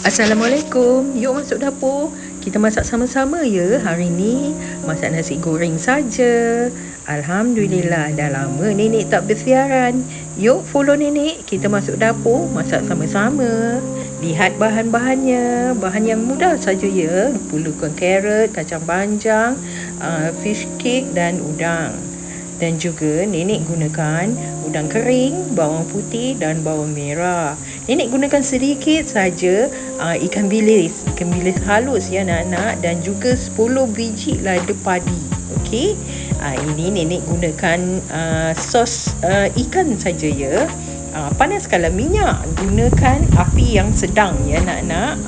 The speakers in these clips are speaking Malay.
Assalamualaikum. Yuk masuk dapur. Kita masak sama-sama ya. Hari ni masak nasi goreng saja. Alhamdulillah, dah lama nenek tak bersiaran. Yuk follow nenek. Kita masuk dapur, masak sama-sama. Lihat bahan-bahannya. Bahan yang mudah saja ya. Perlukan carrot, kacang panjang, fish cake dan udang. Dan juga nenek gunakan udang kering, bawang putih dan bawang merah. Nenek gunakan sedikit saja ikan bilis halus ya anak-anak, dan juga 10 biji lada padi. Okey. Ini nenek gunakan sos ikan saja ya. Panaskanlah minyak, gunakan api yang sedang ya anak-anak.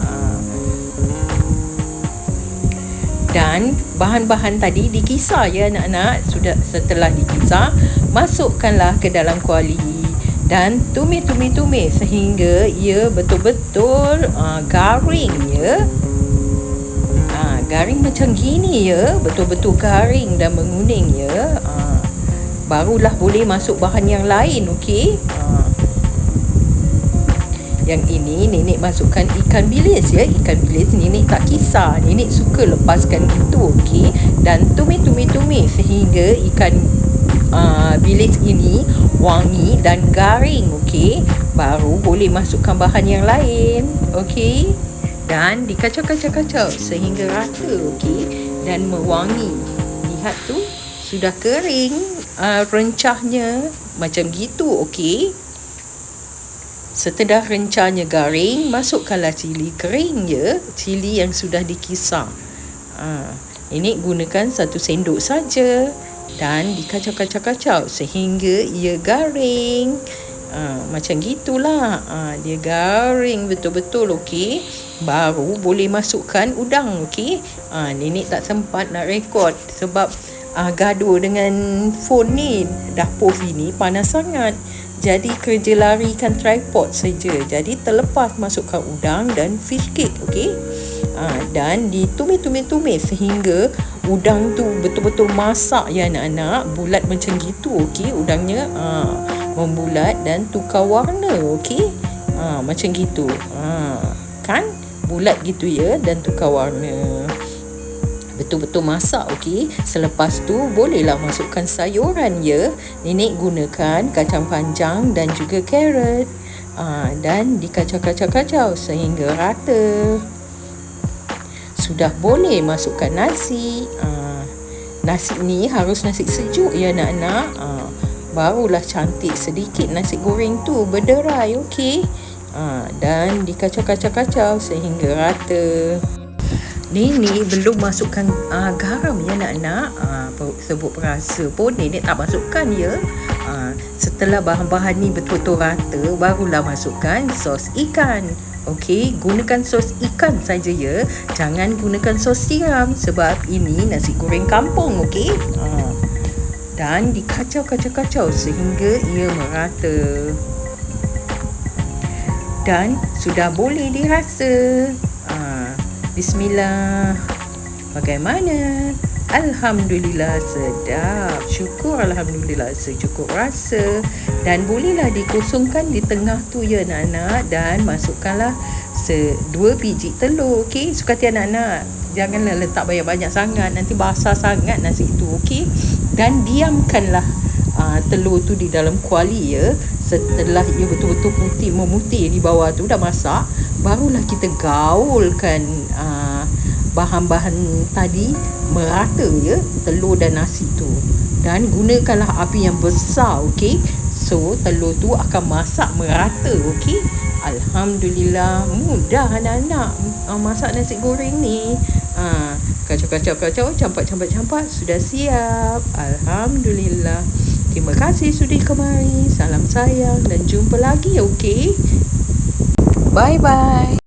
Dan bahan-bahan tadi dikisar ya anak-anak. Setelah dikisar, masukkanlah ke dalam kuali dan tumis sehingga ia betul-betul garing ya. Garing macam gini ya, betul-betul garing dan menguning ya. Barulah boleh masuk bahan yang lain, okey. Yang ini nenek masukkan ikan bilis ya. Ikan bilis nenek tak kisar. Nenek suka lepaskan gitu, okey. Dan tumis sehingga ikan bilis ini wangi dan garing, okey. Baru boleh masukkan bahan yang lain, okey. Dan dikacau-kacau sehingga rata, okey, dan mewangi. Lihat tu, sudah kering rencahnya macam gitu, okey. Setelah rencahnya garing, masukkanlah cili kering ya, cili yang sudah dikisar. Ini gunakan 1 sendok saja dan dikacau-kacau sehingga ia garing. Macam gitulah. Dia garing betul-betul, okey. Baru boleh masukkan udang, okey. Nenek tak sempat nak rekod sebab gaduh dengan phone ni. Dapur sini panas sangat. Jadi kerja larikan tripod saja. Jadi terlepas masukkan udang dan fish cake, okey. Dan ditumis sehingga udang tu betul-betul masak ya anak-anak. Bulat macam gitu, okey. Udangnya membulat dan tukar warna, okey. Macam gitu. Kan bulat gitu ya dan tukar warna. Betul-betul masak, okey. Selepas tu bolehlah masukkan sayuran ya. Nenek gunakan kacang panjang dan juga carrot. Dan dikacau-kacau sehingga rata. Sudah boleh masukkan nasi. Nasi ni harus nasi sejuk ya anak-anak. Barulah cantik sedikit nasi goreng tu berderai, okey. Dan dikacau-kacau sehingga rata. Nenek belum masukkan garam ya anak-anak. Sebut perasa pun nenek tak masukkan ya. Setelah bahan-bahan ni betul-betul rata, barulah masukkan sos ikan. Okey, gunakan sos ikan saja ya. Jangan gunakan sos tiram sebab ini nasi goreng kampung, okey. Dan dikacau-kacau sehingga ia merata. Dan sudah boleh dirasa. Bismillah. Bagaimana? Alhamdulillah sedap. Syukur alhamdulillah secukup rasa. Dan bolehlah dikosongkan di tengah tu ya anak-anak. Dan masukkanlah 2 biji telur, okey. Suka hati anak-anak. Janganlah letak banyak-banyak sangat, nanti basah sangat nasi tu, okey. Dan diamkanlah telur tu di dalam kuali ya. Setelah ia betul-betul memutih di bawah tu dah masak, barulah kita gaulkan bahan-bahan tadi merata ya, telur dan nasi tu. Dan gunakanlah api yang besar, okey. So telur tu akan masak merata, okey. Alhamdulillah, mudah anak-anak masak nasi goreng ni. Kacau, campak, sudah siap. Alhamdulillah. Terima kasih sudi kemari. Salam sayang dan jumpa lagi, okey. Bye-bye.